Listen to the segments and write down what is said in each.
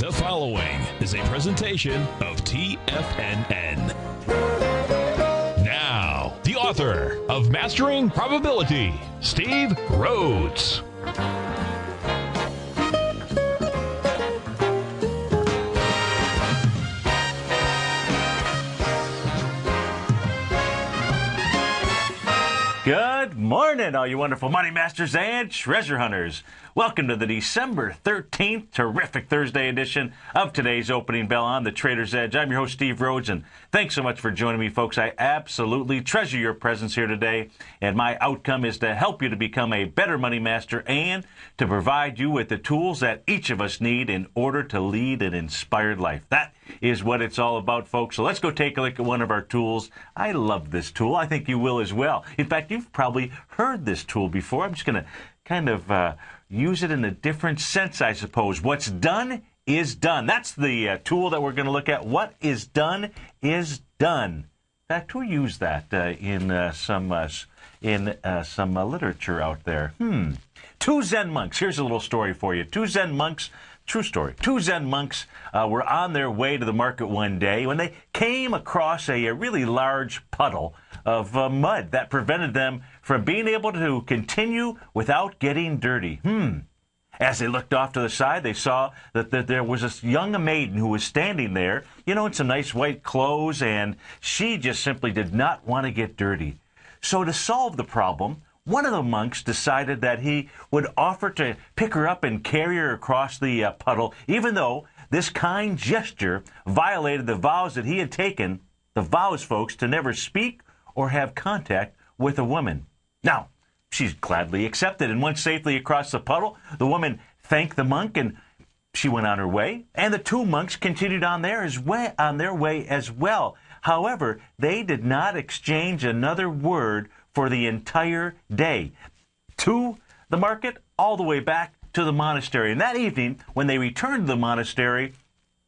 The following is a presentation of TFNN. Now, the author of Mastering Probability, Steve Rhodes. Good morning, all you wonderful money masters and treasure hunters. Welcome to the December 13th terrific Thursday edition of today's Opening Bell on the Trader's Edge. I'm your host, Steve Rhodes, and thanks so much for joining me, folks. I absolutely treasure your presence here today, and my outcome is to help you to become a better money master and to provide you with the tools that each of us need in order to lead an inspired life. That is what it's all about, folks. So let's go take a look at one of our tools. I love this tool. I think you will as well. In fact, you've probably heard this tool before. I'm just going to kind of use it in a different sense, I suppose. What's done is done. That's the tool that we're going to look at. What is done is done. In fact, who used that in some literature out there? Two Zen monks. Here's a little story for you. Two Zen monks. True story. Two Zen monks were on their way to the market one day when they came across a really large puddle of mud that prevented them from being able to continue without getting dirty. As they looked off to the side, they saw that there was this young maiden who was standing there, in some nice white clothes, and she just simply did not want to get dirty. So to solve the problem, one of the monks decided that he would offer to pick her up and carry her across the puddle, even though this kind gesture violated the vows that he had taken, the vows, folks, to never speak or have contact with a woman. Now, she gladly accepted, and once safely across the puddle, the woman thanked the monk, and she went on her way, and the two monks continued on their way as well. However, they did not exchange another word for the entire day, to the market all the way back to the monastery. And that evening, when they returned to the monastery,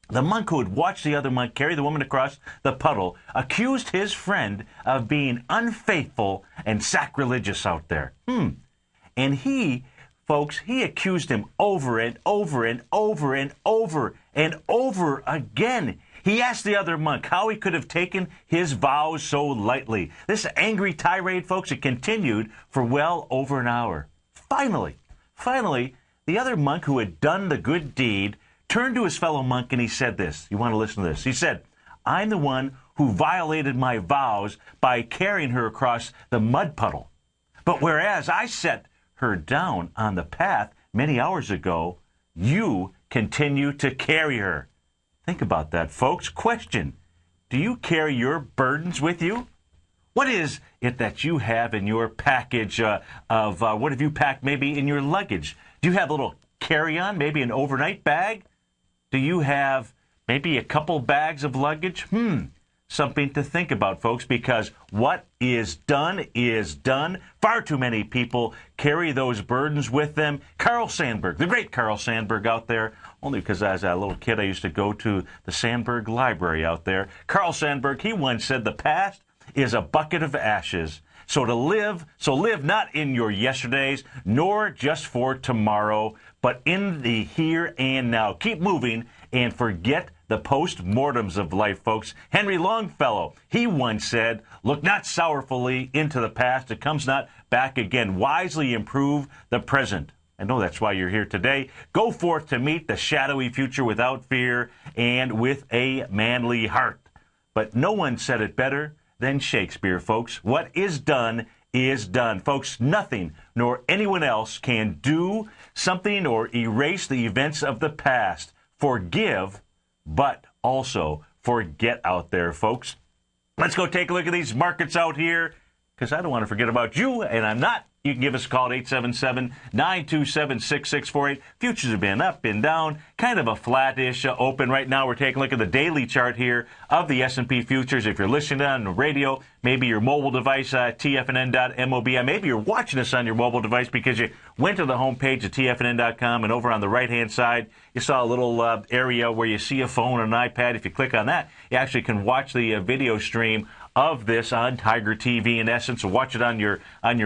the monk who had watched the other monk carry the woman across the puddle accused his friend of being unfaithful and sacrilegious out there. And he accused him over and over and over and over and over again. He asked the other monk how he could have taken his vows so lightly. This angry tirade, folks, it continued for well over an hour. Finally, the other monk who had done the good deed turned to his fellow monk and he said this. You want to listen to this? He said, "I'm the one who violated my vows by carrying her across the mud puddle. But whereas I set her down on the path many hours ago, you continue to carry her." Think about that, folks. Question: do you carry your burdens with you? What is it that you have in your package what have you packed maybe in your luggage? Do you have a little carry-on, maybe an overnight bag? Do you have maybe a couple bags of luggage? Something to think about, folks, because what is done is done. Far too many people carry those burdens with them. Carl Sandburg, the great Carl Sandburg out there, only because as a little kid I used to go to the Sandburg Library out there. Carl Sandburg, he once said, "The past is a bucket of ashes. So live not in your yesterdays, nor just for tomorrow, but in the here and now." Keep moving and forget the post-mortems of life, folks. Henry Longfellow, he once said, "Look not sorrowfully into the past. It comes not back again. Wisely improve the present." I know that's why you're here today. Go forth to meet the shadowy future without fear and with a manly heart. But no one said it better than Shakespeare, folks. What is done is done. Folks, nothing nor anyone else can do something or erase the events of the past. Forgive, but also forget out there, folks. Let's go take a look at these markets out here, because I don't want to forget about you, and I'm not. You can give us a call at 877-927-6648. Futures have been up and down, kind of a flat-ish open right now. We're taking a look at the daily chart here of the S&P futures. If you're listening on the radio, maybe your mobile device, tfnn.mobi. Maybe you're watching us on your mobile device because you went to the homepage at tfnn.com, and over on the right-hand side, you saw a little area where you see a phone or an iPad. If you click on that, you actually can watch the video stream of this on Tiger TV, in essence. So watch it on your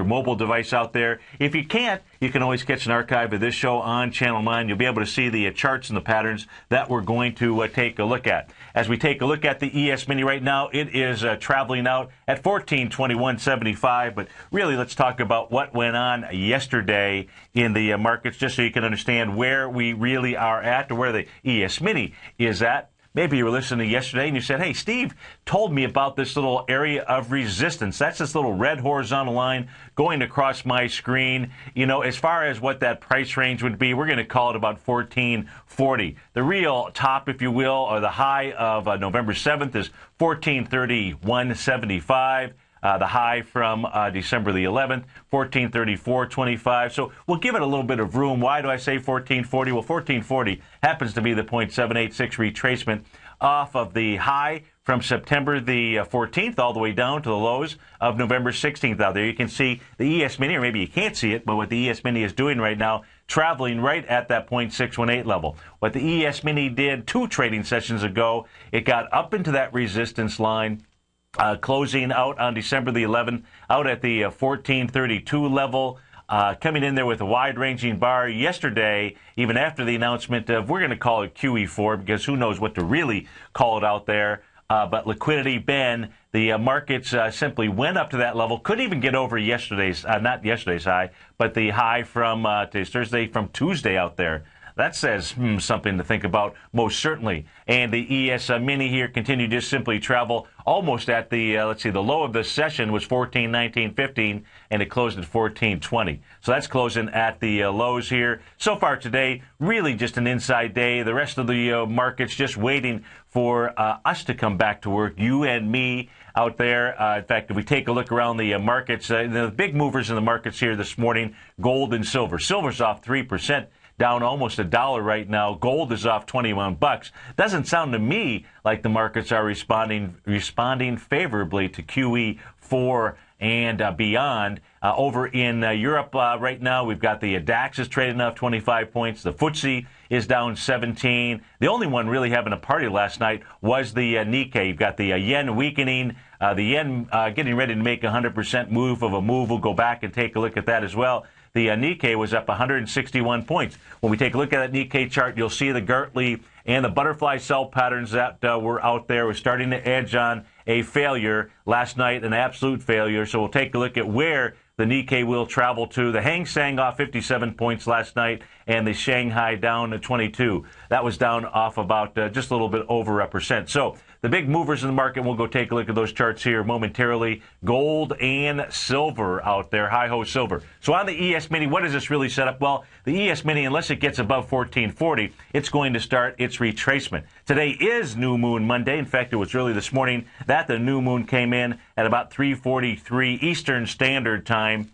mobile device out there. If you can't, you can always catch an archive of this show on Channel 9. You'll be able to see the charts and the patterns that we're going to take a look at. As we take a look at the ES Mini right now, it is traveling out at 1421.75. But really, let's talk about what went on yesterday in the markets, just so you can understand where we really are at, or where the ES Mini is at. Maybe you were listening yesterday and you said, hey, Steve told me about this little area of resistance. That's this little red horizontal line going across my screen. You know, as far as what that price range would be, we're going to call it about 1440. The real top, if you will, or the high of November 7th is 1431.75. The high from December the 11th, 1434.25. So we'll give it a little bit of room. Why do I say 1440? Well, 1440 happens to be the 0.786 retracement off of the high from September the 14th all the way down to the lows of November 16th out there. You can see the ES Mini, or maybe you can't see it, but what the ES Mini is doing right now, traveling right at that 0.618 level. What the ES Mini did 2 trading sessions ago, it got up into that resistance line, closing out on December the 11th, out at the 1432 level, coming in there with a wide-ranging bar yesterday, even after the announcement of, we're going to call it QE4, because who knows what to really call it out there. But liquidity bend, the markets simply went up to that level, couldn't even get over yesterday's, not yesterday's high, but the high from Thursday, from Tuesday out there. That says something to think about, most certainly. And the ES Mini here continued to simply travel almost at the, the low of the session was 1419.15, and it closed at 1420. So that's closing at the lows here. So far today, really just an inside day. The rest of the markets just waiting for us to come back to work, you and me out there. In fact, if we take a look around the markets, the big movers in the markets here this morning, gold and silver. Silver's off 3%. Down almost $1 right now. Gold is off $21. Doesn't sound to me like the markets are responding favorably to QE4 and beyond. Over in Europe right now, we've got the DAX is trading off 25 points. The FTSE is down 17. The only one really having a party last night was the Nikkei. You've got the yen weakening. The yen getting ready to make a 100% move of a move. We'll go back and take a look at that as well. The Nikkei was up 161 points. When we take a look at that Nikkei chart, you'll see the Gartley and the butterfly sell patterns that were out there. We're starting to edge on a failure. Last night, an absolute failure. So we'll take a look at where the Nikkei will travel to. The Hang Seng off 57 points last night, and the Shanghai down to 22. That was down off about just a little bit over 1%. So the big movers in the market, we'll go take a look at those charts here momentarily. Gold and silver out there, hi-ho silver. So on the ES Mini, what does this really set up? Well, the ES Mini, unless it gets above 1440, it's going to start its retracement. Today is New Moon Monday. In fact, it was really this morning that the new moon came in at about 3:43 Eastern Standard Time.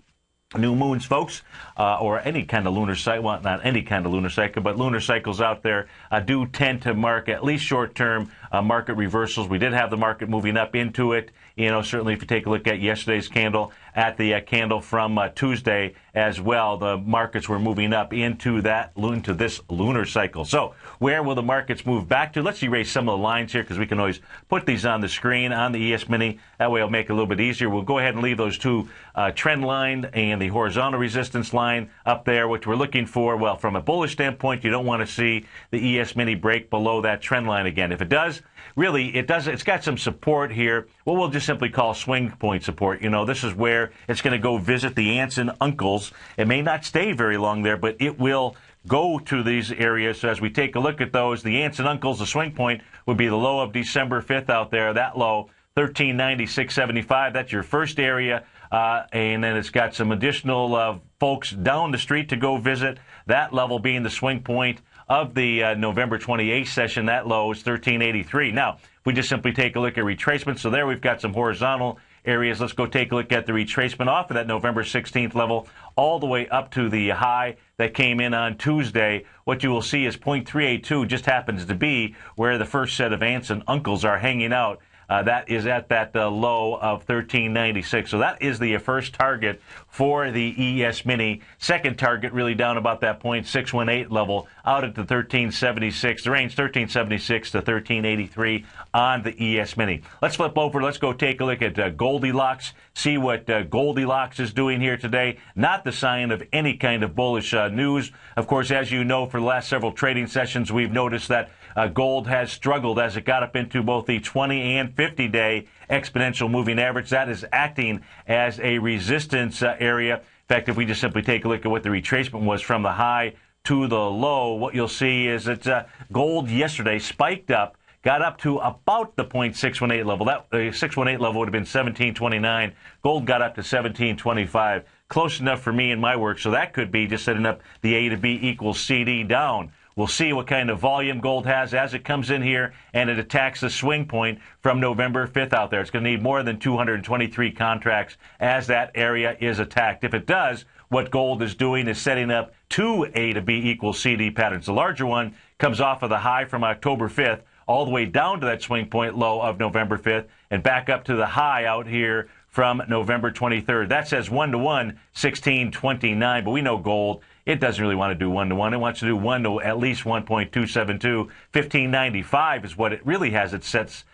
New moons, folks, or any kind of lunar cycle, well, not any kind of lunar cycle, but lunar cycles out there do tend to mark at least short-term market reversals. We did have the market moving up into it. You know, certainly if you take a look at yesterday's candle, at the candle from Tuesday as well, the markets were moving up into this lunar cycle. So where will the markets move back to? Let's erase some of the lines here, because we can always put these on the screen on the ES Mini. That way it'll make it a little bit easier. We'll go ahead and leave those two trend line and the horizontal resistance line up there, which we're looking for. Well, from a bullish standpoint, you don't want to see the ES Mini break below that trend line again. If it does, really, it's got some support here, what we'll just simply call swing point support. You know, this is where it's going to go visit the aunts and uncles. It may not stay very long there, but it will go to these areas. So as we take a look at those, the aunts and uncles, the swing point would be the low of December 5th out there. That low, 1396.75. That's your first area. And then it's got some additional folks down the street to go visit. That level being the swing point of the November 28th session. That low is 1383. Now, if we just simply take a look at retracement, so there we've got some horizontal areas. Let's go take a look at the retracement off of that November 16th level all the way up to the high that came in on Tuesday. What you will see is 0.382 just happens to be where the first set of aunts and uncles are hanging out. That is at that low of 13.96. So that is the first target for the ES Mini. Second target really down about that 0.618 level out at the 13.76. The range 13.76 to 13.83 on the ES Mini. Let's flip over. Let's go take a look at Goldilocks. See what Goldilocks is doing here today. Not the sign of any kind of bullish news. Of course, as you know, for the last several trading sessions, we've noticed that gold has struggled as it got up into both the 20 and 50-day exponential moving average. That is acting as a resistance area. In fact, if we just simply take a look at what the retracement was from the high to the low, what you'll see is that gold yesterday spiked up, got up to about the 0.618 level. That 618 level would have been 17.29. Gold got up to 17.25. Close enough for me in my work, so that could be just setting up the A to B equals CD down. We'll see what kind of volume gold has as it comes in here and it attacks the swing point from November 5th out there. It's going to need more than 223 contracts as that area is attacked. If it does, what gold is doing is setting up two A to B equals CD patterns. The larger one comes off of the high from October 5th all the way down to that swing point low of November 5th and back up to the high out here from November 23rd. That says 1-to-1, 16.29, but we know gold, it doesn't really want to do 1-to-1. It wants to do 1 to at least 1.272. 15.95 is what it really has its sights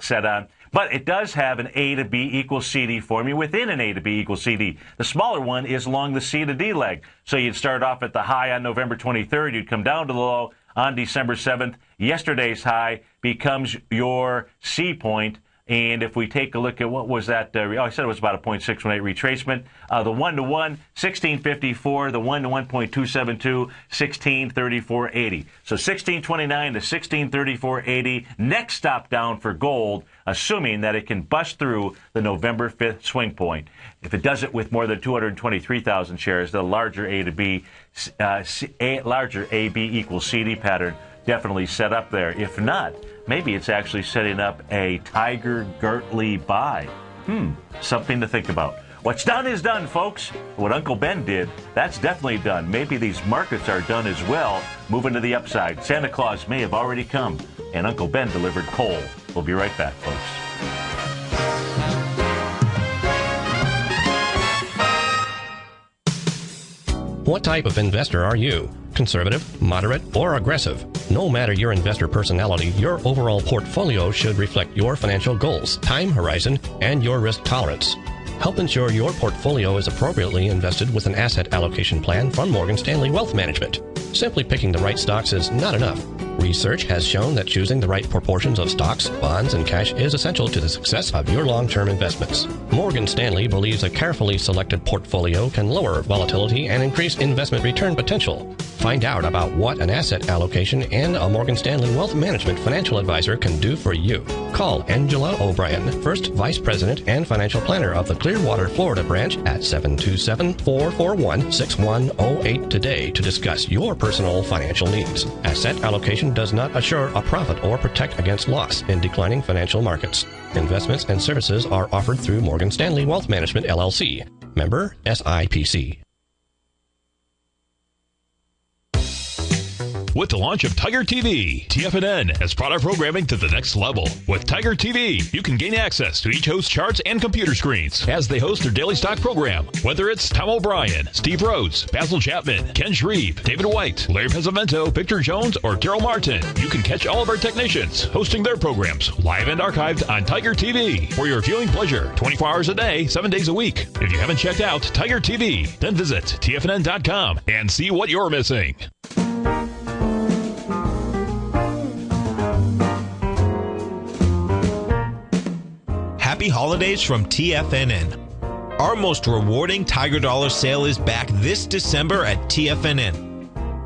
set on. But it does have an A to B equals CD formula within an A to B equals CD. The smaller one is along the C to D leg. So you'd start off at the high on November 23rd. You'd come down to the low on December 7th. Yesterday's high becomes your C point. And if we take a look at what was that, I said it was about a 0.618 retracement. The 1-to-1, 16.54. The 1-to-1, 0.272, 16.34.80. So 16.29 to 16.34.80. Next stop down for gold, assuming that it can bust through the November 5th swing point. If it does it with more than 223,000 shares, the larger A to B, larger AB equals CD pattern definitely set up there. If not, maybe it's actually setting up a Tiger Gertley buy. Something to think about. What's done is done, folks. What Uncle Ben did, that's definitely done. Maybe these markets are done as well, moving to the upside. Santa Claus may have already come, and Uncle Ben delivered coal. We'll be right back, folks. What type of investor are you? Conservative, moderate, or aggressive? No matter your investor personality, your overall portfolio should reflect your financial goals, time horizon, and your risk tolerance. Help ensure your portfolio is appropriately invested with an asset allocation plan from Morgan Stanley Wealth Management. Simply picking the right stocks is not enough. Research has shown that choosing the right proportions of stocks, bonds, and cash is essential to the success of your long-term investments. Morgan Stanley believes a carefully selected portfolio can lower volatility and increase investment return potential. Find out about what an asset allocation and a Morgan Stanley Wealth Management financial advisor can do for you. Call Angela O'Brien, First Vice President and Financial Planner of the Clearwater, Florida branch at 727-441-6108 today to discuss your personal financial needs. Asset allocation does not assure a profit or protect against loss in declining financial markets. Investments and services are offered through Morgan Stanley Wealth Management, LLC. Member SIPC. With the launch of TigerTV, TFNN has brought our programming to the next level. With TigerTV, you can gain access to each host's charts and computer screens as they host their daily stock program. Whether it's Tom O'Brien, Steve Rhodes, Basil Chapman, Ken Shreve, David White, Larry Pesavento, Victor Jones, or Daryl Martin, you can catch all of our technicians hosting their programs live and archived on TigerTV for your viewing pleasure 24 hours a day, 7 days a week. If you haven't checked out TigerTV, then visit TFNN.com and see what you're missing. Happy holidays from TFNN. Our most rewarding Tiger Dollar sale is back this December at TFNN.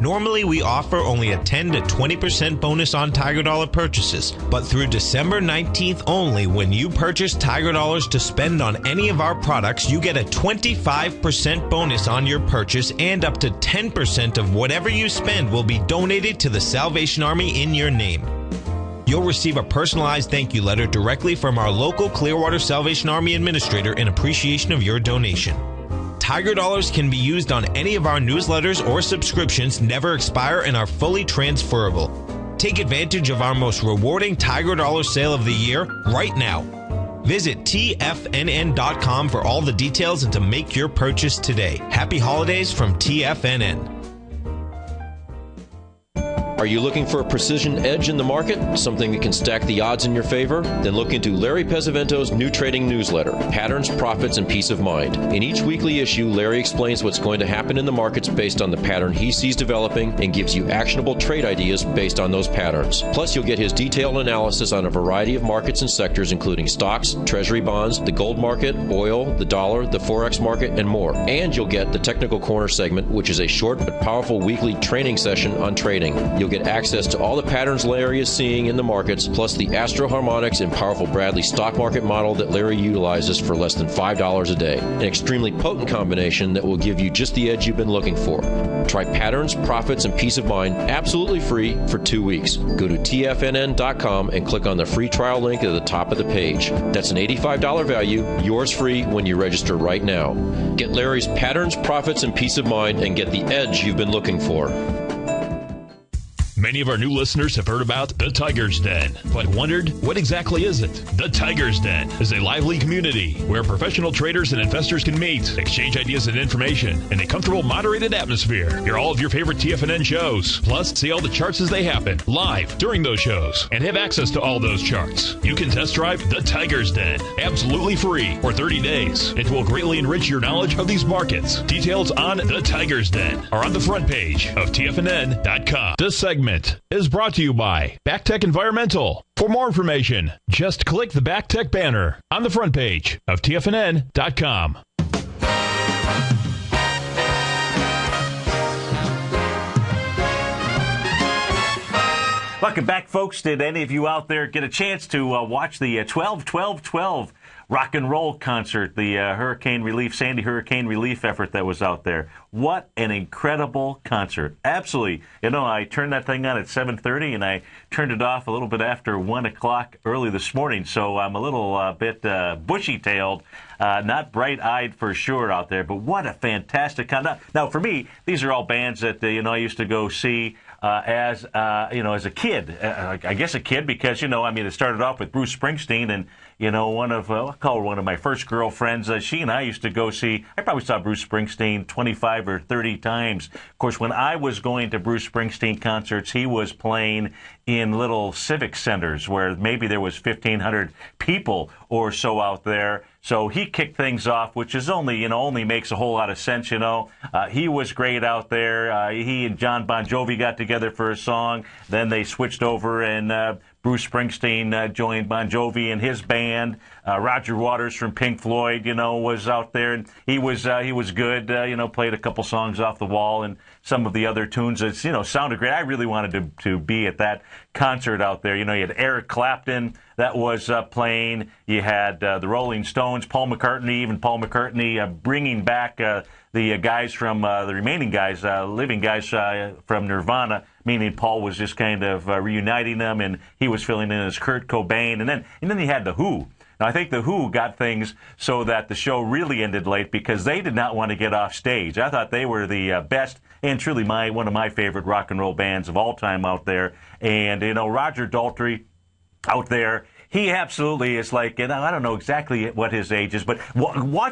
Normally, we offer only a 10 to 20% bonus on Tiger Dollar purchases, but through December 19th only, when you purchase Tiger Dollars to spend on any of our products, you get a 25% bonus on your purchase, and up to 10% of whatever you spend will be donated to the Salvation Army in your name. You'll receive a personalized thank you letter directly from our local Clearwater Salvation Army administrator in appreciation of your donation. Tiger Dollars can be used on any of our newsletters or subscriptions, never expire, and are fully transferable. Take advantage of our most rewarding Tiger Dollar sale of the year right now. Visit TFNN.com for all the details and to make your purchase today. Happy holidays from TFNN. Are you looking for a precision edge in the market? Something that can stack the odds in your favor? Then look into Larry Pesavento's new trading newsletter, Patterns, Profits, and Peace of Mind. In each weekly issue, Larry explains what's going to happen in the markets based on the pattern he sees developing and gives you actionable trade ideas based on those patterns. Plus, you'll get his detailed analysis on a variety of markets and sectors, including stocks, treasury bonds, the gold market, oil, the dollar, the forex market, and more. And you'll get the Technical Corner segment, which is a short but powerful weekly training session on trading. You'll get access to all the patterns Larry is seeing in the markets, plus the Astro Harmonics and powerful Bradley stock market model that Larry utilizes for less than $5 a day. An extremely potent combination that will give you just the edge you've been looking for. Try Patterns, Profits, and Peace of Mind absolutely free for 2 weeks. Go to TFNN.com and click on the free trial link at the top of the page. That's an $85 value, yours free when you register right now. Get Larry's Patterns, Profits, and Peace of Mind and get the edge you've been looking for. Many of our new listeners have heard about the Tiger's Den, but wondered, what exactly is it? The Tiger's Den is a lively community where professional traders and investors can meet, exchange ideas and information in a comfortable, moderated atmosphere. Hear all of your favorite TFNN shows, plus see all the charts as they happen, live during those shows, and have access to all those charts. You can test drive the Tiger's Den, absolutely free, for 30 days. It will greatly enrich your knowledge of these markets. Details on the Tiger's Den are on the front page of TFNN.com. This segment is brought to you by BackTech Environmental. For more information, just click the BackTech banner on the front page of TFNN.com. Welcome back, folks. Did any of you out there get a chance to watch the 12-12-12 rock and roll concert, the Sandy Hurricane Relief effort that was out there? What an incredible concert. Absolutely. You know, I turned that thing on at 7:30, and I turned it off a little bit after 1 o'clock early this morning, so I'm a little bit bushy-tailed, not bright-eyed for sure out there, but what a fantastic concert. Now, for me, these are all bands that, I used to go see as a kid. I guess a kid because, it started off with Bruce Springsteen, and, I'll call her one of my first girlfriends. She and I used to go see, I probably saw Bruce Springsteen 25 or 30 times. Of course, when I was going to Bruce Springsteen concerts, he was playing in little civic centers where maybe there was 1,500 people or so out there. So he kicked things off, which is only makes a whole lot of sense, He was great out there. He and John Bon Jovi got together for a song. Then they switched over, and Bruce Springsteen joined Bon Jovi and his band. Roger Waters from Pink Floyd, was out there, and he was good. Played a couple songs off the wall and some of the other tunes that sounded great. I really wanted to be at that concert out there. You had Eric Clapton that was playing. You had the Rolling Stones, Paul McCartney bringing back the guys from the remaining guys, living guys from Nirvana, meaning Paul was just kind of reuniting them, and he was filling in as Kurt Cobain, and then he had the Who. Now, I think the Who got things so that the show really ended late because they did not want to get off stage. I thought they were the best and truly one of my favorite rock and roll bands of all time out there. And, Roger Daltrey out there, he absolutely is like, and I don't know exactly what his age is, but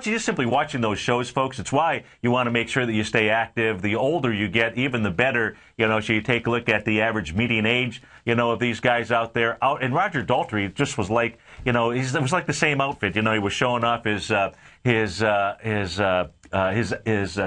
just simply watching those shows, folks, it's why you want to make sure that you stay active. The older you get, even the better, so you take a look at the average median age, of these guys out there. And Roger Daltrey just was like, it was like the same outfit. He was showing off his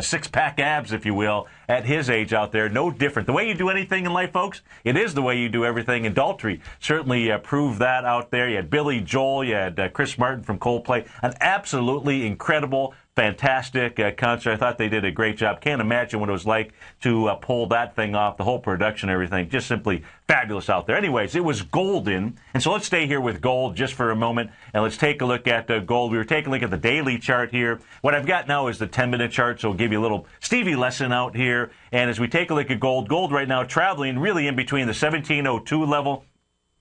six-pack abs, if you will, at his age out there. No different. The way you do anything in life, folks, it is the way you do everything. And Daltrey certainly proved that out there. You had Billy Joel, you had Chris Martin from Coldplay. An absolutely incredible, fantastic concert. I thought they did a great job. Can't imagine what it was like to pull that thing off, the whole production, everything. Just simply fabulous out there. Anyways, it was golden. And so let's stay here with gold just for a moment, and let's take a look at gold. We were taking a look at the daily chart here. What I've got now is the 10-minute chart, so I'll give you a little Stevie lesson out here. And as we take a look at gold right now traveling really in between the 1702 level,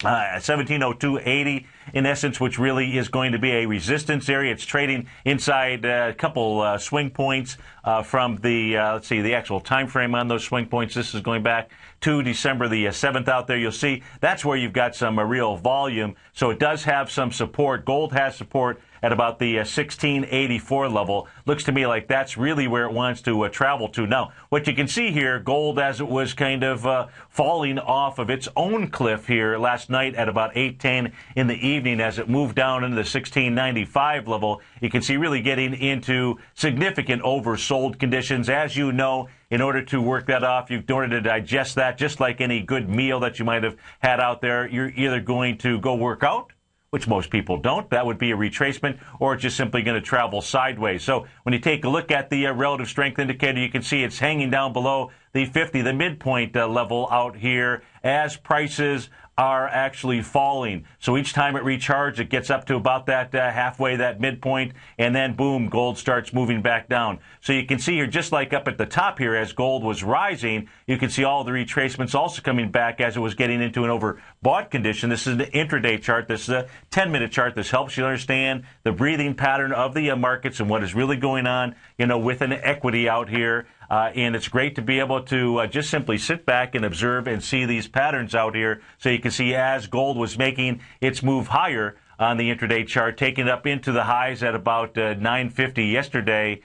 1702.80 in essence, which really is going to be a resistance area. It's trading inside a couple swing points from the the actual time frame on those swing points. This is going back to December the 7th out there. You'll see that's where you've got some real volume. So it does have some support. Gold has support at about the 1684 level. Looks to me like that's really where it wants to travel to. Now, what you can see here, gold as it was kind of falling off of its own cliff here last night at about 8:10 in the evening as it moved down into the 1695 level. You can see really getting into significant oversold conditions. As you know, in order to work that off, in order to digest that, just like any good meal that you might have had out there, you're either going to go work out, which most people don't. That would be a retracement, or it's just simply going to travel sideways. So when you take a look at the relative strength indicator, you can see it's hanging down below the 50, the midpoint level out here, as prices are actually falling. So each time it recharges, it gets up to about that halfway, that midpoint, and then boom, gold starts moving back down. So you can see here, just like up at the top here, as gold was rising, you can see all the retracements also coming back as it was getting into an overbought condition. This is an intraday chart. This is a 10-minute chart. This helps you understand the breathing pattern of the markets and what is really going on, with an equity out here. And it's great to be able to just simply sit back and observe and see these patterns out here. So you can see as gold was making its move higher on the intraday chart, taking it up into the highs at about 950 yesterday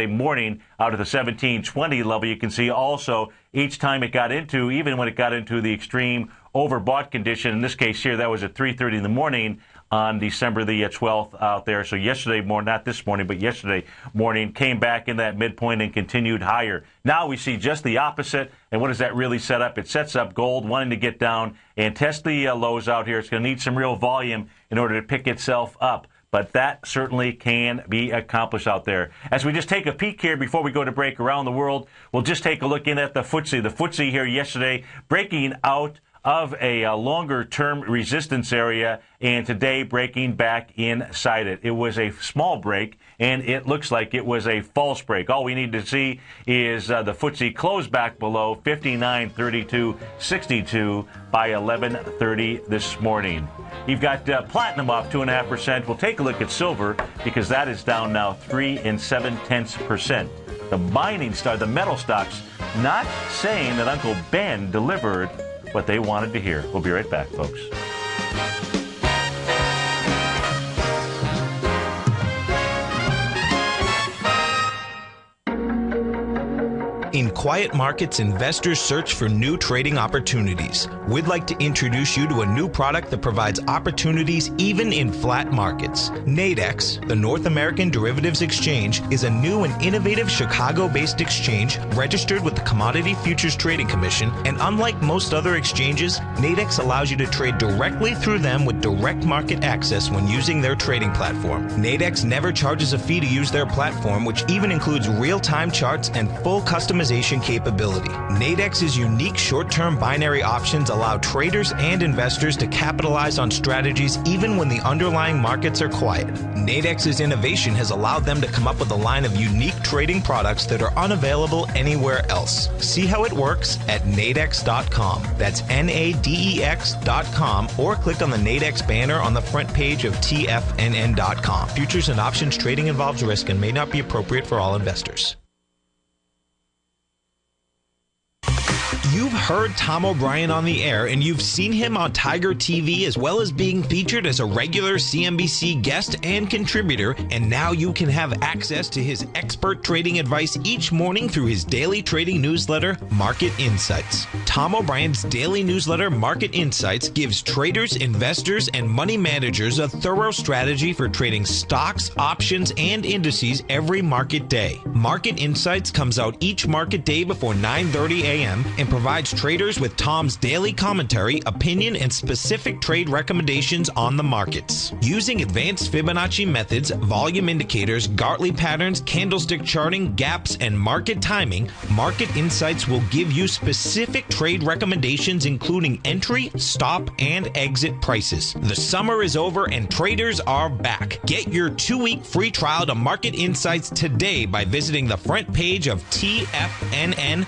morning out of the 1720 level. You can see also each time it got into, even when it got into the extreme overbought condition, in this case here, that was at 3:30 in the morning on December the 12th out there. So yesterday morning, not this morning, but yesterday morning, came back in that midpoint and continued higher. Now we see just the opposite. And what does that really set up? It sets up gold wanting to get down and test the lows out here. It's going to need some real volume in order to pick itself up. But that certainly can be accomplished out there. As we just take a peek here before we go to break around the world, we'll just take a look in at the FTSE. The FTSE here yesterday breaking out of a longer-term resistance area, and today breaking back inside it. It was a small break, and it looks like it was a false break. All we need to see is the FTSE close back below 59.32.62 by 11:30 this morning. You've got platinum off 2.5%. We'll take a look at silver because that is down now 3 7/10%. The mining star, the metal stocks, not saying that Uncle Ben delivered what they wanted to hear. We'll be right back, folks. In quiet markets, investors search for new trading opportunities. We'd like to introduce you to a new product that provides opportunities even in flat markets. Nadex, the North American Derivatives Exchange, is a new and innovative Chicago-based exchange registered with the Commodity Futures Trading Commission, and unlike most other exchanges, Nadex allows you to trade directly through them with direct market access when using their trading platform. Nadex never charges a fee to use their platform, which even includes real-time charts and full customization capability. Nadex's unique short-term binary options allow traders and investors to capitalize on strategies even when the underlying markets are quiet. Nadex's innovation has allowed them to come up with a line of unique trading products that are unavailable anywhere else. See how it works at nadex.com. That's NADEX.com, or click on the Nadex banner on the front page of TFNN.com. Futures and options trading involves risk and may not be appropriate for all investors. You've heard Tom O'Brien on the air, and you've seen him on Tiger TV, as well as being featured as a regular CNBC guest and contributor, and now you can have access to his expert trading advice each morning through his daily trading newsletter, Market Insights. Tom O'Brien's daily newsletter, Market Insights, gives traders, investors, and money managers a thorough strategy for trading stocks, options, and indices every market day. Market Insights comes out each market day before 9:30 a.m. and provides traders with Tom's daily commentary, opinion, and specific trade recommendations on the markets. Using advanced Fibonacci methods, volume indicators, Gartley patterns, candlestick charting, gaps, and market timing, Market Insights will give you specific trade recommendations including entry, stop, and exit prices. The summer is over and traders are back. Get your 2-week free trial to Market Insights today by visiting the front page of TFNN.com.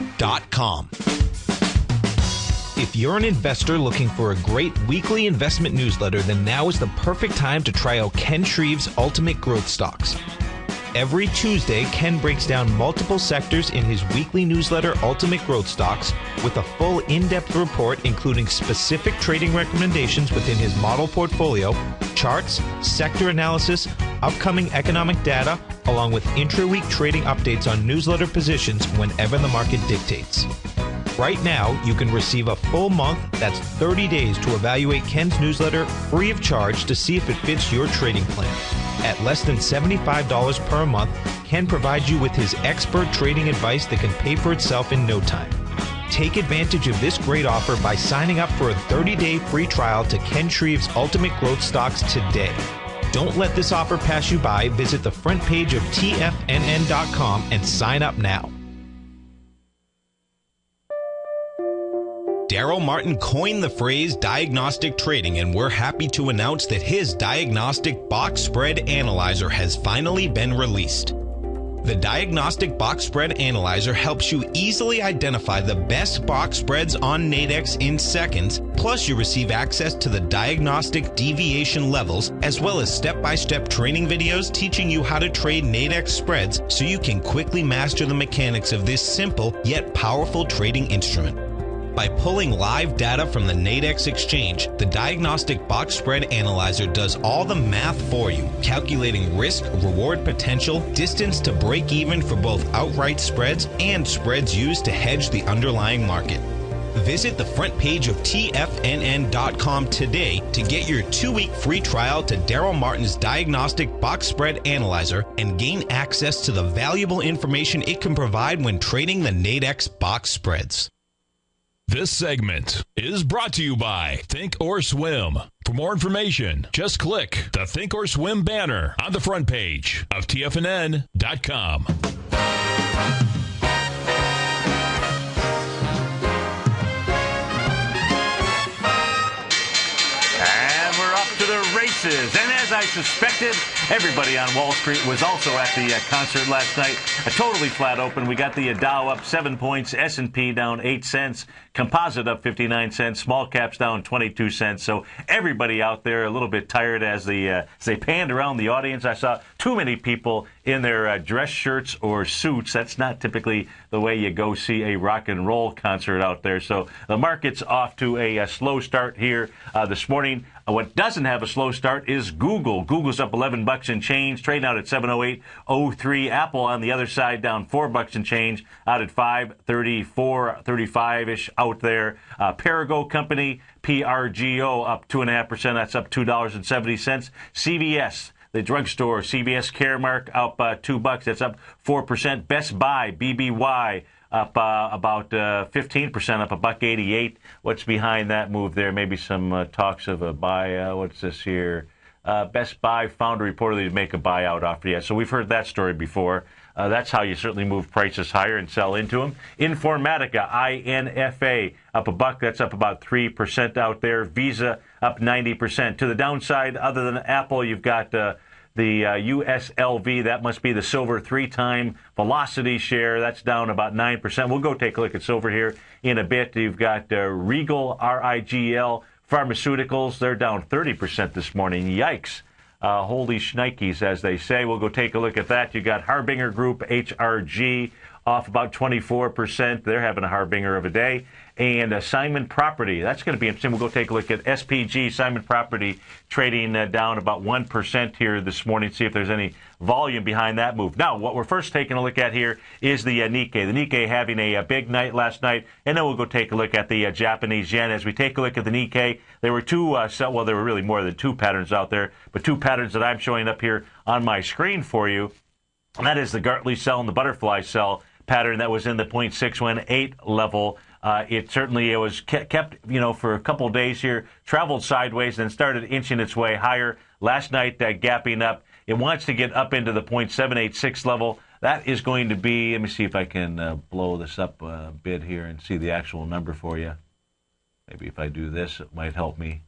If you're an investor looking for a great weekly investment newsletter, then now is the perfect time to try out Ken Shreve's Ultimate Growth Stocks. Every Tuesday, Ken breaks down multiple sectors in his weekly newsletter, Ultimate Growth Stocks, with a full in-depth report including specific trading recommendations within his model portfolio, charts, sector analysis, upcoming economic data, along with intra-week trading updates on newsletter positions whenever the market dictates. Right now, you can receive a full month, that's 30 days, to evaluate Ken's newsletter free of charge to see if it fits your trading plan. At less than $75 per month, Ken provides you with his expert trading advice that can pay for itself in no time. Take advantage of this great offer by signing up for a 30-day free trial to Ken Shreve's Ultimate Growth Stocks today. Don't let this offer pass you by. Visit the front page of TFNN.com and sign up now. Daryl Martin coined the phrase diagnostic trading, and we're happy to announce that his diagnostic box spread analyzer has finally been released. The Diagnostic Box Spread Analyzer helps you easily identify the best box spreads on Nadex in seconds, plus you receive access to the diagnostic deviation levels, as well as step-by-step training videos teaching you how to trade Nadex spreads so you can quickly master the mechanics of this simple yet powerful trading instrument. By pulling live data from the Nadex exchange, the Diagnostic Box Spread Analyzer does all the math for you, calculating risk, reward potential, distance to break even for both outright spreads and spreads used to hedge the underlying market. Visit the front page of TFNN.com today to get your 2-week free trial to Daryl Martin's Diagnostic Box Spread Analyzer and gain access to the valuable information it can provide when trading the Nadex box spreads. This segment is brought to you by Think or Swim. For more information, just click the Think or Swim banner on the front page of TFNN.com. And we're off to the races. And as I suspected, everybody on Wall Street was also at the concert last night. A totally flat open. We got the Dow up 7 points, S&P down 8 cents, Composite up 59 cents, small caps down 22 cents. So everybody out there a little bit tired as they panned around the audience. I saw too many people in their dress shirts or suits. That's not typically the way you go see a rock and roll concert out there. So the market's off to a slow start here this morning. What doesn't have a slow start is Google. Google's up $11 and change, trading out at 708.03. Apple on the other side down $4 and change, out at 534, 35-ish out there. Perigo Company, PRGO, up 2.5%. That's up $2.70. CVS, the drugstore, CVS Caremark, up $2. That's up 4%. Best Buy, BBY, up about 15%, up $1.88. What's behind that move there? Maybe some talks of a buy. What's this here? Best Buy found a reportedly to make a buyout offer. Yeah, so we've heard that story before. That's how you certainly move prices higher and sell into them. Informatica, INFA, up $1. That's up about 3% out there. Visa up 90%. To the downside, other than Apple, you've got the USLV. That must be the silver 3-time velocity share. That's down about 9%. We'll go take a look at silver here in a bit. You've got Regal, RIGL, Pharmaceuticals. They're down 30% this morning. Yikes. Holy shnikes, as they say. We'll go take a look at that. You got Harbinger Group, HRG, off about 24%. They're having a harbinger of a day. And Simon Property, that's going to be interesting. We'll go take a look at SPG, Simon Property, trading down about 1% here this morning, see if there's any volume behind that move. Now, what we're first taking a look at here is the Nikkei. The Nikkei having a big night last night, and then we'll go take a look at the Japanese yen. As we take a look at the Nikkei, there were there were really more than two patterns out there, but two patterns that I'm showing up here on my screen for you. And that is the Gartley cell and the butterfly cell pattern that was in the 0.618 level. It certainly was kept, for a couple of days here, traveled sideways, then started inching its way higher. Last night, gapping up. It wants to get up into the 0.786 level. That is going to be, let me see if I can blow this up a bit here and see the actual number for you. Maybe if I do this, it might help me.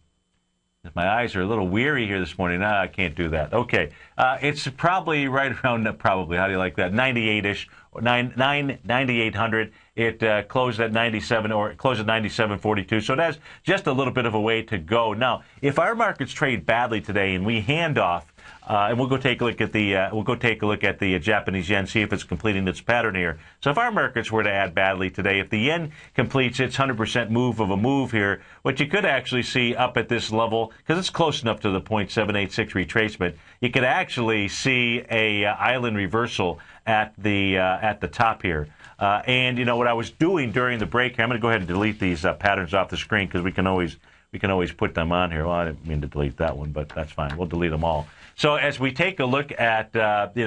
My eyes are a little weary here this morning. I can't do that. Okay. It's probably right around, how do you like that? 98-ish, 9,800. It closed at 97, or it closed at 97.42. So it has just a little bit of a way to go. Now, if our markets trade badly today and we hand off And we'll go take a look at the Japanese yen, see if it's completing its pattern here. So if our markets were to add badly today, if the yen completes its 100% move of a move here, what you could actually see up at this level, because it's close enough to the 0.786 retracement, you could actually see a island reversal at the top here. And you know what I was doing during the break here, I'm going to go ahead and delete these patterns off the screen because we can always put them on here. Well, I didn't mean to delete that one, but that's fine. We'll delete them all. So as we take a look at,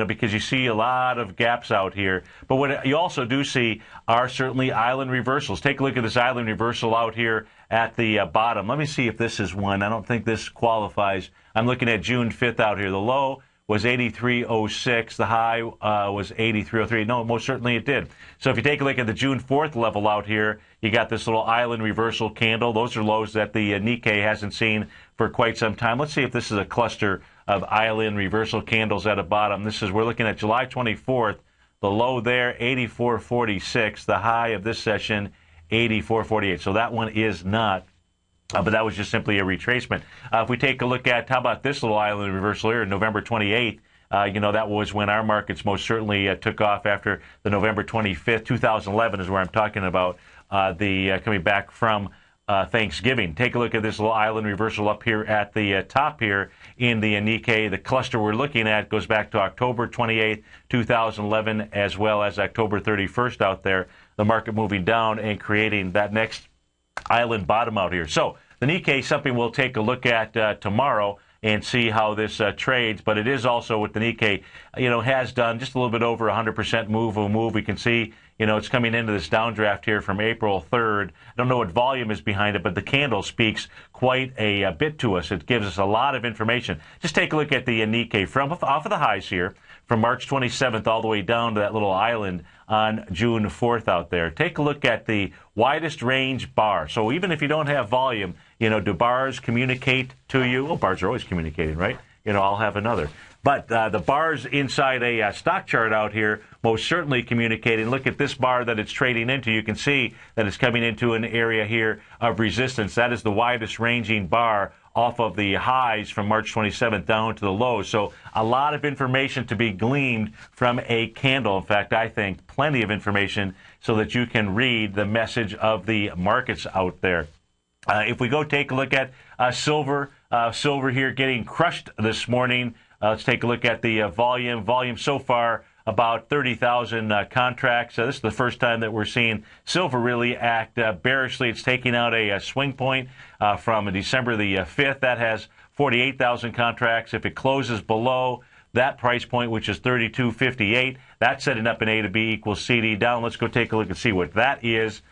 because you see a lot of gaps out here, but what you also do see are certainly island reversals. Take a look at this island reversal out here at the bottom. Let me see if this is one. I don't think this qualifies. I'm looking at June 5th out here. The low was 83.06. The high was 83.03. No, most certainly it did. So if you take a look at the June 4th level out here, you got this little island reversal candle. Those are lows that the Nikkei hasn't seen for quite some time. Let's see if this is a cluster of island reversal candles at the bottom. We're looking at July 24th. The low there, 84.46. The high of this session, 84.48. So that one is not. But that was just simply a retracement. If we take a look at, how about this little island reversal here, November 28th, that was when our markets most certainly took off after the November 25th, 2011 is where I'm talking about coming back from Thanksgiving. Take a look at this little island reversal up here at the top here in the Nikkei. The cluster we're looking at goes back to October 28th, 2011, as well as October 31st out there. The market moving down and creating that next island bottom out here. So the Nikkei, something we'll take a look at tomorrow and see how this trades. But it is also what the Nikkei, has done just a little bit over 100% move. We can see, it's coming into this downdraft here from April 3rd. I don't know what volume is behind it, but the candle speaks quite a bit to us. It gives us a lot of information. Just take a look at the Nikkei off of the highs here from March 27th all the way down to that little island on June 4th out there. Take a look at the widest range bar. So even if you don't have volume, do bars communicate to you? Well, bars are always communicating, right? I'll have another. But the bars inside a stock chart out here most certainly communicating. Look at this bar that it's trading into. You can see that it's coming into an area here of resistance. That is the widest ranging bar off of the highs from March 27th down to the lows. So a lot of information to be gleaned from a candle. In fact, I think plenty of information so that you can read the message of the markets out there. If we go take a look at silver here getting crushed this morning. Let's take a look at the volume. Volume so far about 30,000 contracts. This is the first time that we're seeing silver really act bearishly. It's taking out a swing point from December the 5th. That has 48,000 contracts. If it closes below that price point, which is 32.58, that's setting up an A to B equals CD down. Let's go take a look and see what that is.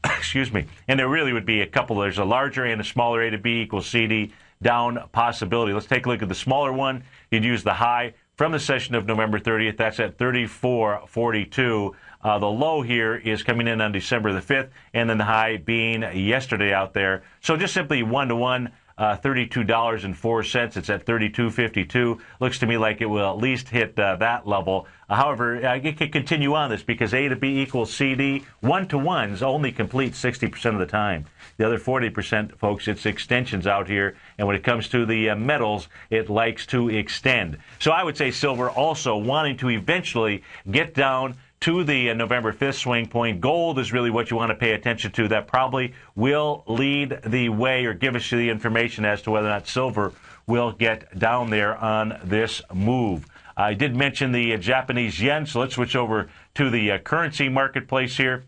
Excuse me. And there really would be a couple. There's a larger and a smaller A to B equals CD down possibility. Let's take a look at the smaller one. You'd use the high from the session of November 30th. That's at 34.42. The low here is coming in on December the 5th, and then the high being yesterday out there. So just simply one-to-one, $32.04. It's at 32.52. Looks to me like it will at least hit that level. However, it can continue on this because A to B equals CD. One-to-ones only complete 60% of the time. The other 40%, folks, it's extensions out here. And when it comes to the metals, it likes to extend. So I would say silver also wanting to eventually get down to the November 5th swing point. Gold is really what you want to pay attention to. That probably will lead the way or give us the information as to whether or not silver will get down there on this move. I did mention the Japanese yen, so let's switch over to the currency marketplace here.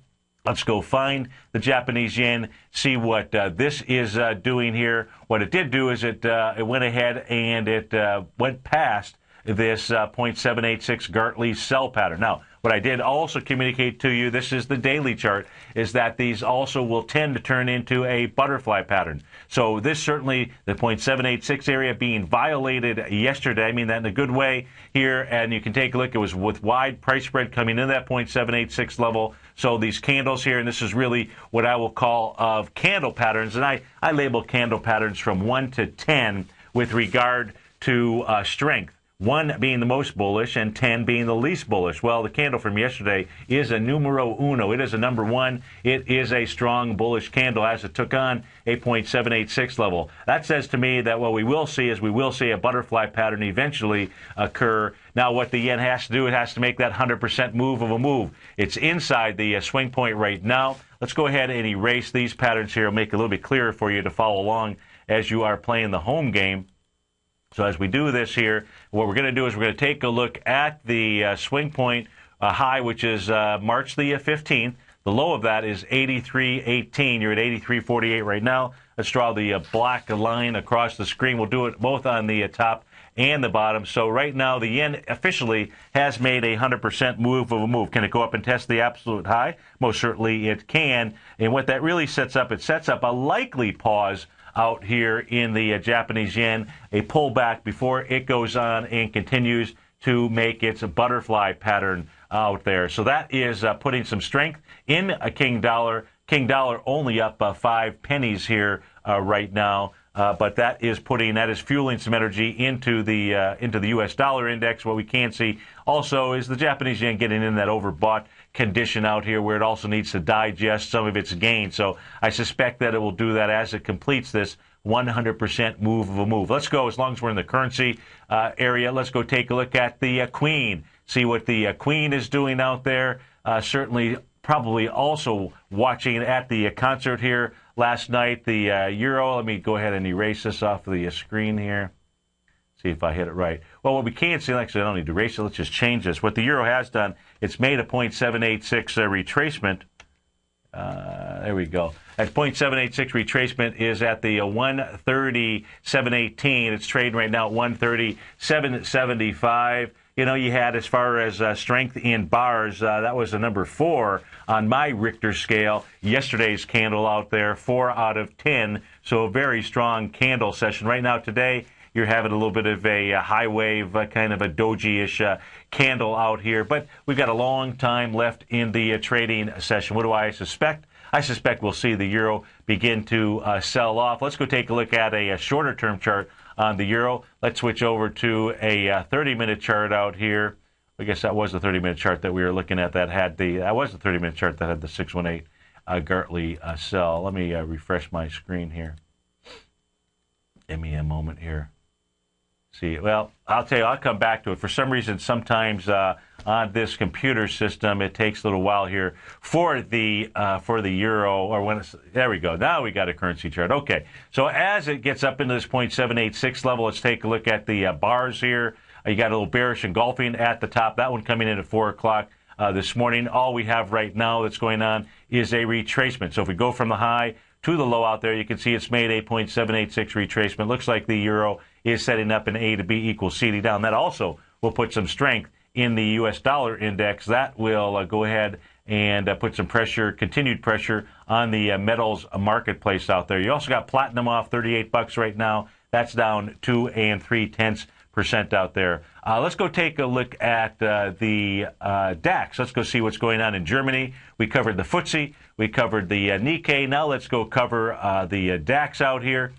Let's go find the Japanese yen, see what this is doing here. What it did do is it went ahead and it went past this 0.786 Gartley sell pattern. Now, what I did also communicate to you, this is the daily chart, is that these also will tend to turn into a butterfly pattern. So this certainly, the 0.786 area being violated yesterday, I mean that in a good way here, and you can take a look, it was with wide price spread coming in that 0.786 level. So these candles here, and this is really what I will call of candle patterns, and I label candle patterns from 1 to 10 with regard to strength. 1 being the most bullish and 10 being the least bullish. Well, the candle from yesterday is a numero uno. It is a number 1. It is a strong bullish candle as it took on a 0.786 level. That says to me that what we will see is we will see a butterfly pattern eventually occur. Now, what the yen has to do, it has to make that 100% move of a move. It's inside the swing point right now. Let's go ahead and erase these patterns here. It'll make it a little bit clearer for you to follow along as you are playing the home game. So as we do this here, what we're going to do is we're going to take a look at the swing point high, which is March the 15th. The low of that is 83.18. You're at 83.48 right now. Let's draw the black line across the screen. We'll do it both on the top and the bottom. So right now, the yen officially has made a 100% move of a move. Can it go up and test the absolute high? Most certainly it can. And what that really sets up, it sets up a likely pause out here in the Japanese yen, a pullback before it goes on and continues to make its butterfly pattern out there. So that is putting some strength in a King dollar. King dollar only up 5 pennies here right now, but that is fueling some energy into the U.S. dollar index. What we can see also is the Japanese yen getting in that overbought condition out here where it also needs to digest some of its gains. So I suspect that it will do that as it completes this 100% move of a move. Let's go, as long as we're in the currency area, let's go take a look at the Queen, see what the Queen is doing out there. Certainly probably also watching at the concert here last night. The euro, let me go ahead and erase this off of the screen here. See if I hit it right. Well, what we can see, actually, I don't need to erase it. Let's just change this. What the euro has done, it's made a 0.786 retracement. There we go. That 0.786 retracement is at the 130.718. It's trading right now at 130.775. You know, you had, as far as strength in bars, that was a number 4 on my Richter scale. Yesterday's candle out there, 4 out of 10. So a very strong candle session. Right now today, you're having a little bit of a high wave, kind of a doji-ish candle out here. But we've got a long time left in the trading session. What do I suspect? I suspect we'll see the euro begin to sell off. Let's go take a look at a shorter-term chart on the euro. Let's switch over to a 30-minute chart out here. I guess that was the 30-minute chart that we were looking at that was the 30-minute chart that had the 618 Gartley sell. Let me refresh my screen here. Give me a moment here. See, well, I'll tell you, I'll come back to it. For some reason, sometimes on this computer system, it takes a little while here for the euro, or when it's, there we go. Now we got a currency chart. Okay, so as it gets up into this 0.786 level, let's take a look at the bars here. You got a little bearish engulfing at the top. That one coming in at 4 o'clock this morning. All we have right now that's going on is a retracement. So if we go from the high to the low out there, you can see it's made a 0.786 retracement. Looks like the euro is setting up an A to B equals CD down. That also will put some strength in the U.S. dollar index. That will go ahead and put some pressure, continued pressure on the metals marketplace out there. You also got platinum off $38 right now. That's down 2 3/10% out there. Let's go take a look at the DAX. Let's go see what's going on in Germany. We covered the FTSE. We covered the Nikkei. Now let's go cover the DAX out here.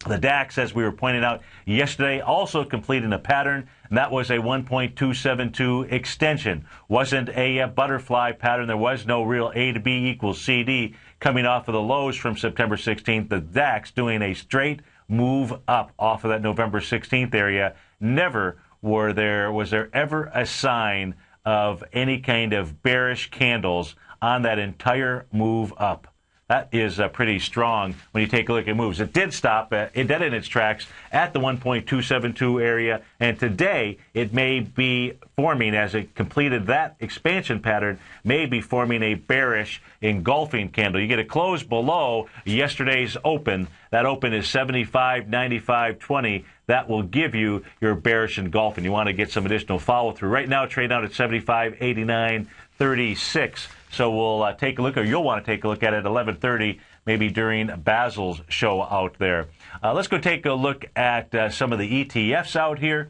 The DAX, as we were pointing out yesterday, also completing a pattern, and that was a 1.272 extension. Wasn't a butterfly pattern. There was no real A to B equals CD coming off of the lows from September 16th. The DAX doing a straight move up off of that November 16th area. Never was there ever a sign of any kind of bearish candles on that entire move up. That is pretty strong when you take a look at moves. It did stop, it did in its tracks at the 1.272 area, and today it may be forming, as it completed that expansion pattern, may be forming a bearish engulfing candle. You get a close below yesterday's open. That open is 75.95.20. That will give you your bearish engulfing. You want to get some additional follow-through. Right now, trading out at 75.89.36. So we'll take a look, or you'll want to take a look at it at 11:30, maybe during Basil's show out there. Let's go take a look at some of the ETFs out here,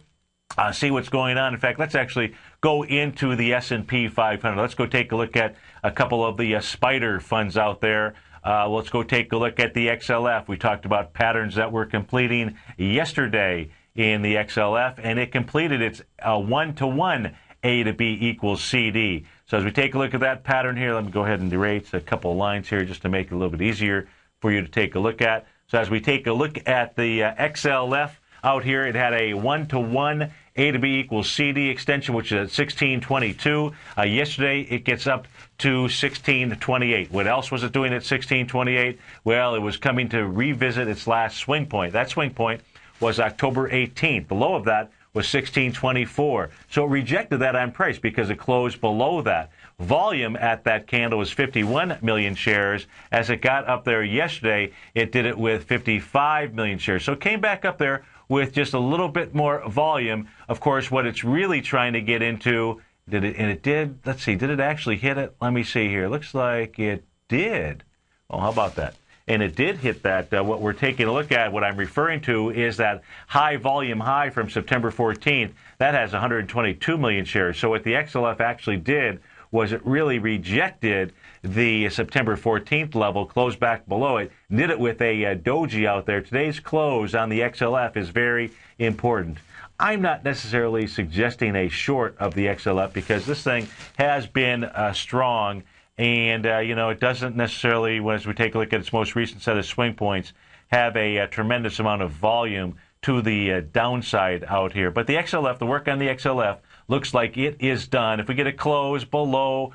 see what's going on. In fact, let's actually go into the S&P 500. Let's go take a look at a couple of the spider funds out there. Let's go take a look at the XLF. We talked about patterns that were completing yesterday in the XLF, and it completed its 1-to-1 A to B equals CD. So as we take a look at that pattern here, let me go ahead and erase a couple of lines here just to make it a little bit easier for you to take a look at. So as we take a look at the XLF out here, it had a 1-to-1 A to B equals CD extension, which is at 1622. Yesterday, it gets up to 1628. What else was it doing at 1628? Well, it was coming to revisit its last swing point. That swing point was October 18th. The low of that was 1624. So it rejected that on price because it closed below that. Volume at that candle was 51 million shares. As it got up there yesterday, it did it with 55 million shares. So it came back up there with just a little bit more volume. Of course, what it's really trying to get into, did it actually hit it? Let me see here. Looks like it did. Oh, how about that? And it did hit that. What we're taking a look at, what I'm referring to, is that high volume high from September 14th. That has 122 million shares. So what the XLF actually did was it really rejected the September 14th level, closed back below it, did it with a doji out there. Today's close on the XLF is very important. I'm not necessarily suggesting a short of the XLF because this thing has been strong. And, it doesn't necessarily, as we take a look at its most recent set of swing points, have a tremendous amount of volume to the downside out here. But the XLF, the work on the XLF, looks like it is done. If we get a close below,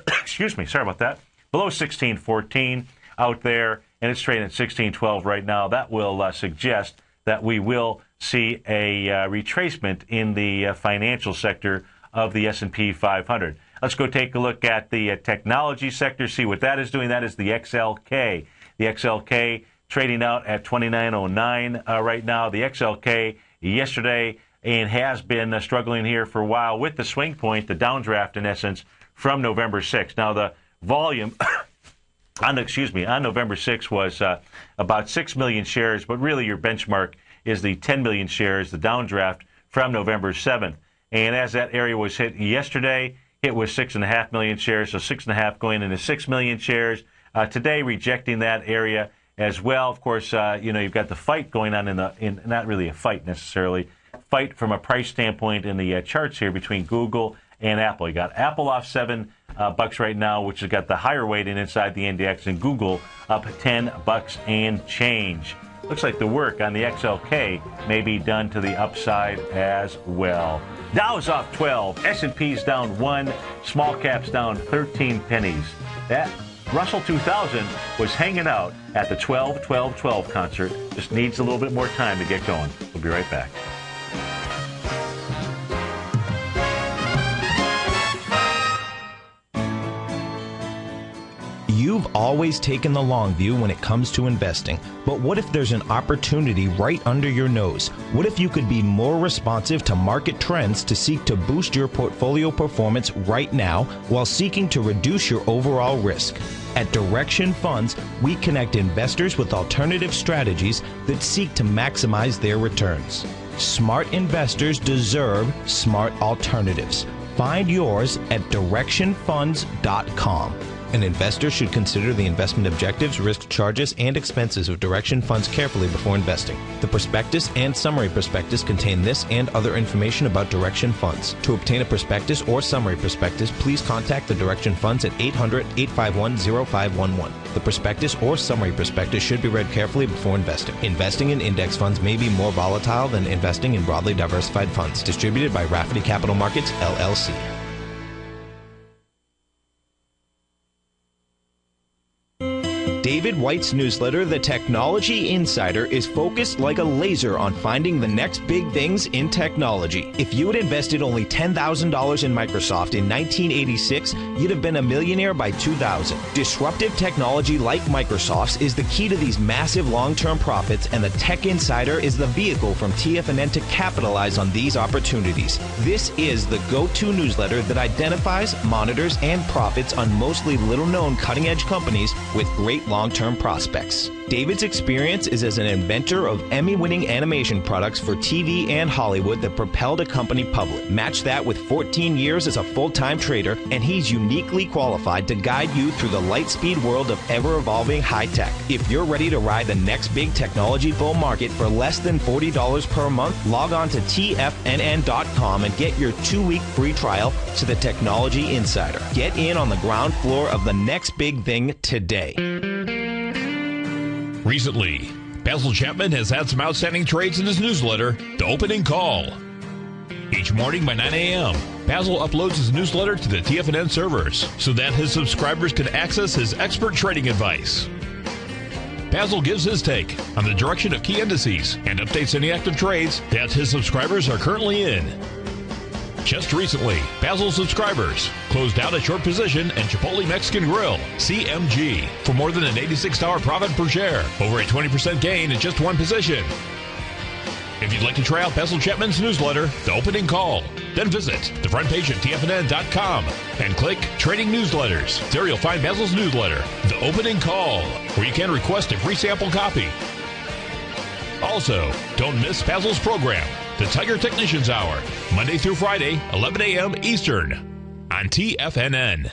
excuse me, sorry about that, below 1614 out there, and it's trading at 1612 right now, that will suggest that we will see a retracement in the financial sector of the S&P 500. Let's go take a look at the technology sector, see what that is doing. That is the XLK. The XLK trading out at 2909 right now. The XLK yesterday and has been struggling here for a while with the swing point, the downdraft in essence, from November 6th. Now the volume on November 6th was about 6 million shares, but really your benchmark is the 10 million shares, the downdraft from November 7th. And as that area was hit yesterday, it was 6.5 million shares, so 6.5 going into 6 million shares. Today, rejecting that area as well. Of course, you've got the fight going on in not really a fight necessarily, fight from a price standpoint in the charts here between Google and Apple. You got Apple off $7 right now, which has got the higher weighting inside the index, and Google up $10 and change. Looks like the work on the XLK may be done to the upside as well. Dow's off 12, S&P's down 1, small caps down 13 pennies. That Russell 2000 was hanging out at the 12-12-12 concert. Just needs a little bit more time to get going. We'll be right back. You've always taken the long view when it comes to investing, but what if there's an opportunity right under your nose? What if you could be more responsive to market trends to seek to boost your portfolio performance right now while seeking to reduce your overall risk? At Direction Funds, we connect investors with alternative strategies that seek to maximize their returns. Smart investors deserve smart alternatives. Find yours at directionfunds.com. An investor should consider the investment objectives, risk charges, and expenses of Direction Funds carefully before investing. The prospectus and summary prospectus contain this and other information about Direction Funds. To obtain a prospectus or summary prospectus, please contact the Direction Funds at 800-851-0511. The prospectus or summary prospectus should be read carefully before investing. Investing in index funds may be more volatile than investing in broadly diversified funds. Distributed by Rafferty Capital Markets, LLC. David White's newsletter, The Technology Insider, is focused like a laser on finding the next big things in technology. If you had invested only $10,000 in Microsoft in 1986, you'd have been a millionaire by 2000. Disruptive technology like Microsoft's is the key to these massive long-term profits, and the Tech Insider is the vehicle from TFNN to capitalize on these opportunities. This is the go-to newsletter that identifies, monitors, and profits on mostly little-known cutting-edge companies with great long-term prospects. David's experience is as an inventor of Emmy-winning animation products for TV and Hollywood that propelled a company public. Match that with 14 years as a full-time trader, and he's uniquely qualified to guide you through the light-speed world of ever-evolving high-tech. If you're ready to ride the next big technology bull market for less than $40 per month, log on to TFNN.com and get your 2-week free trial to the Technology Insider. Get in on the ground floor of the next big thing today. Recently, Basil Chapman has had some outstanding trades in his newsletter, The Opening Call. Each morning by 9 a.m., Basil uploads his newsletter to the TFNN servers so that his subscribers can access his expert trading advice. Basil gives his take on the direction of key indices and updates any active trades that his subscribers are currently in. Just recently, Basil subscribers closed out a short position in Chipotle Mexican Grill, CMG, for more than an $86 profit per share, over a 20% gain in just one position. If you'd like to try out Basil Chapman's newsletter, The Opening Call, then visit the front page at TFNN.com and click Trading Newsletters. There you'll find Basil's newsletter, The Opening Call, where you can request a free sample copy. Also, don't miss Basil's program, The Tiger Technicians Hour, Monday through Friday, 11 a.m. Eastern, on TFNN.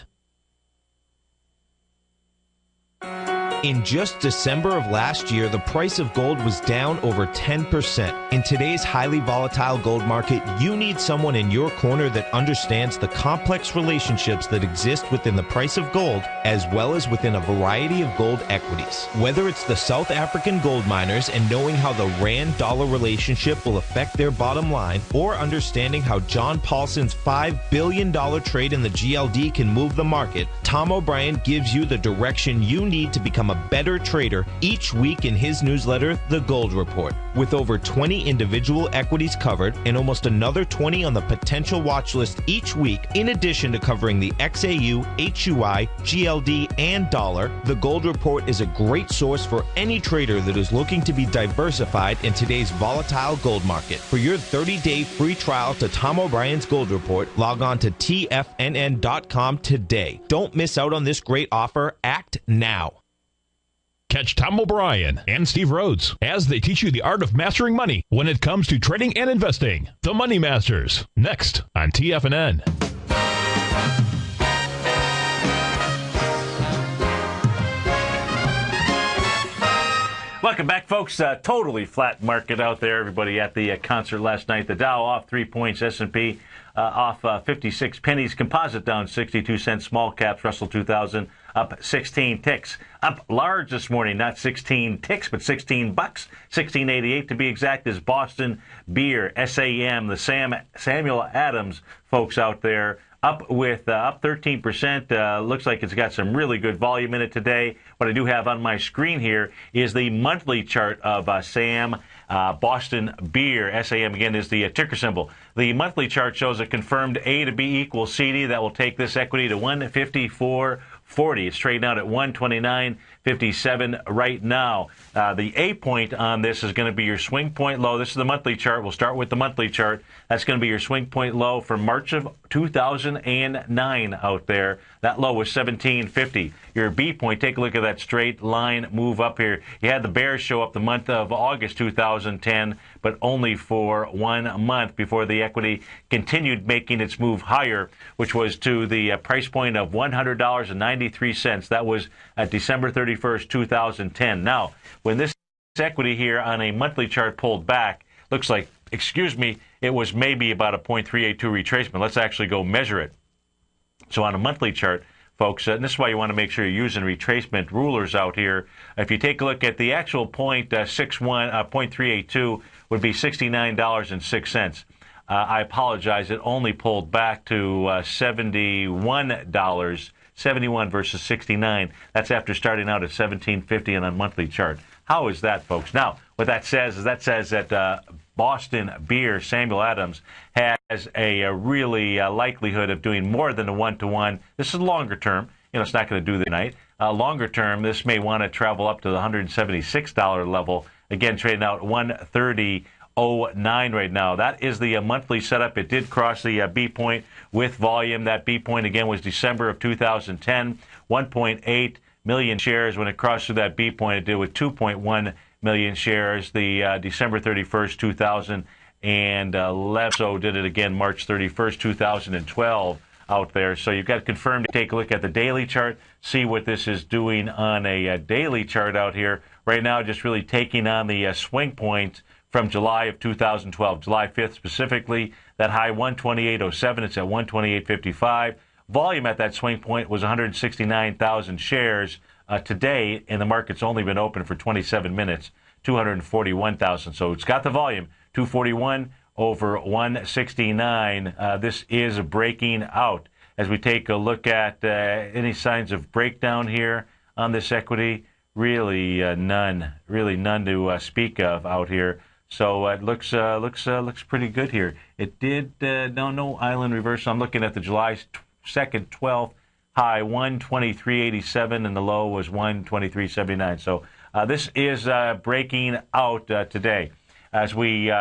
In just December of last year, the price of gold was down over 10%. In today's highly volatile gold market, you need someone in your corner that understands the complex relationships that exist within the price of gold, as well as within a variety of gold equities. Whether it's the South African gold miners and knowing how the rand-dollar relationship will affect their bottom line, or understanding how John Paulson's $5 billion trade in the GLD can move the market, Tom O'Brien gives you the direction you need to become a better trader each week in his newsletter, The Gold Report. With over 20 individual equities covered and almost another 20 on the potential watch list each week, in addition to covering the XAU, HUI, GLD, and dollar, The Gold Report is a great source for any trader that is looking to be diversified in today's volatile gold market. For your 30-day free trial to Tom O'Brien's Gold Report, log on to TFNN.com today. Don't miss out on this great offer. Act now. Catch Tom O'Brien and Steve Rhodes as they teach you the art of mastering money when it comes to trading and investing. The Money Masters, next on TFNN. Welcome back, folks. Totally flat market out there. Everybody at the concert last night. The Dow off 3 points. S&P off 56 pennies. Composite down 62 cents. Small caps. Russell 2000 up 16 ticks. Up large this morning. Not 16 ticks, but 16 bucks. 16.88 to be exact is Boston Beer. SAM, the Samuel Adams folks out there. Up with up 13%. Looks like it's got some really good volume in it today. What I do have on my screen here is the monthly chart of SAM Boston Beer. SAM, again, is the ticker symbol. The monthly chart shows a confirmed A to B equals CD. That will take this equity to 154.40. It's trading out at 129.57 right now. The A point on this is going to be your swing point low. This is the monthly chart. We'll start with the monthly chart. That's going to be your swing point low for March of 2009 out there. That low was 17.50. Your B point, take a look at that straight line move up here. You had the bears show up the month of August 2010, but only for 1 month before the equity continued making its move higher, which was to the price point of $100.93. That was at December 31st, 2010. Now, when this equity here on a monthly chart pulled back, looks like, it was maybe about a 0.382 retracement. Let's actually go measure it. So on a monthly chart, folks, and this is why you want to make sure you're using retracement rulers out here. If you take a look at the actual 0.382 would be $69.06. I apologize. It only pulled back to $71. 71 versus 69. That's after starting out at 17.50 on a monthly chart. How is that, folks? Now, what that says is that Boston Beer, Samuel Adams, has a really likelihood of doing more than a one-to-one. This is longer term. It's not going to do the night. Longer term, this may want to travel up to the $176 level. Again, trading out 130.09 right now. That is the monthly setup. It did cross the B point with volume. That B point, again, was December of 2010, 1.8 million shares. When it crossed through that B point, it did with 2.1 million shares. The December 31st, 2011. So did it again March 31st, 2012 out there. So you've got confirmed. Take a look at the daily chart, see what this is doing on a daily chart out here. Right now, just really taking on the swing point from July of 2012, July 5th specifically, that high 128.07, it's at 128.55. Volume at that swing point was 169,000 shares. Today, and the market's only been open for 27 minutes, 241,000. So it's got the volume, 241 over 169. This is breaking out. As we take a look at any signs of breakdown here on this equity, really none to speak of out here. So it looks pretty good here. It did no island reversal. I'm looking at the July 2nd, 12th high 123.87, and the low was 123.79. So this is breaking out today. As we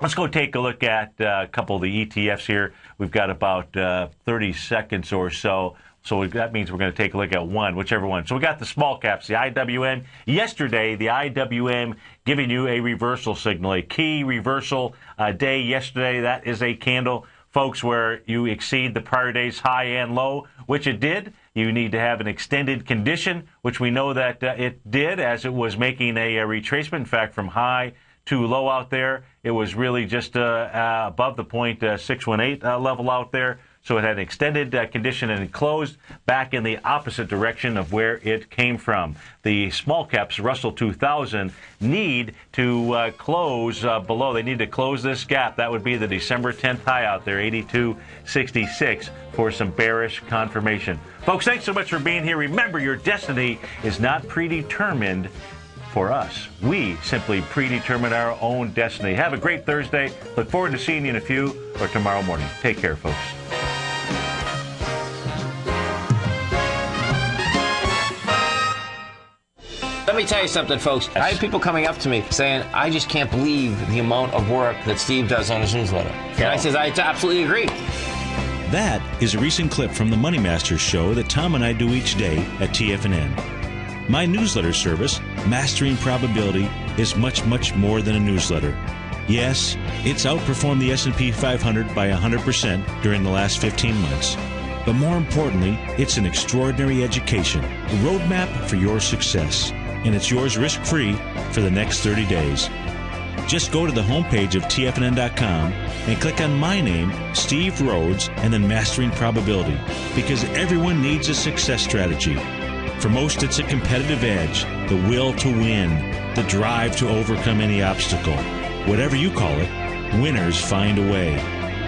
let's go take a look at a couple of the ETFs here. We've got about 30 seconds or so. So that means we're going to take a look at whichever one. So we got the small caps, the IWM. Yesterday, the IWM giving you a reversal signal, a key reversal day yesterday. That is a candle, folks, where you exceed the prior day's high and low, which it did. You need to have an extended condition, which we know that it did, as it was making a retracement. In fact, from high to low out there, it was really just above the 0.618 level out there. So it had an extended condition, and it closed back in the opposite direction of where it came from. The small caps, Russell 2000, need to close below. They need to close this gap. That would be the December 10th high out there, 82.66, for some bearish confirmation. Folks, thanks so much for being here. Remember, your destiny is not predetermined for us. We simply predetermine our own destiny. Have a great Thursday. Look forward to seeing you in a few or tomorrow morning. Take care, folks. Let me tell you something, folks. I have people coming up to me saying, I just can't believe the amount of work that Steve does on his newsletter. And I says, I absolutely agree. That is a recent clip from the Money Masters show that Tom and I do each day at TFNN. My newsletter service, Mastering Probability, is much, much more than a newsletter. Yes, it's outperformed the S&P 500 by 100% during the last 15 months. But more importantly, it's an extraordinary education, a roadmap for your success. And it's yours risk-free for the next 30 days. Just go to the homepage of TFNN.com and click on my name, Steve Rhodes, and then Mastering Probability, because everyone needs a success strategy. For most, it's a competitive edge, the will to win, the drive to overcome any obstacle. Whatever you call it, winners find a way.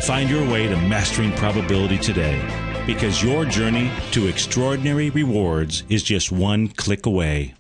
Find your way to Mastering Probability today, because your journey to extraordinary rewards is just one click away.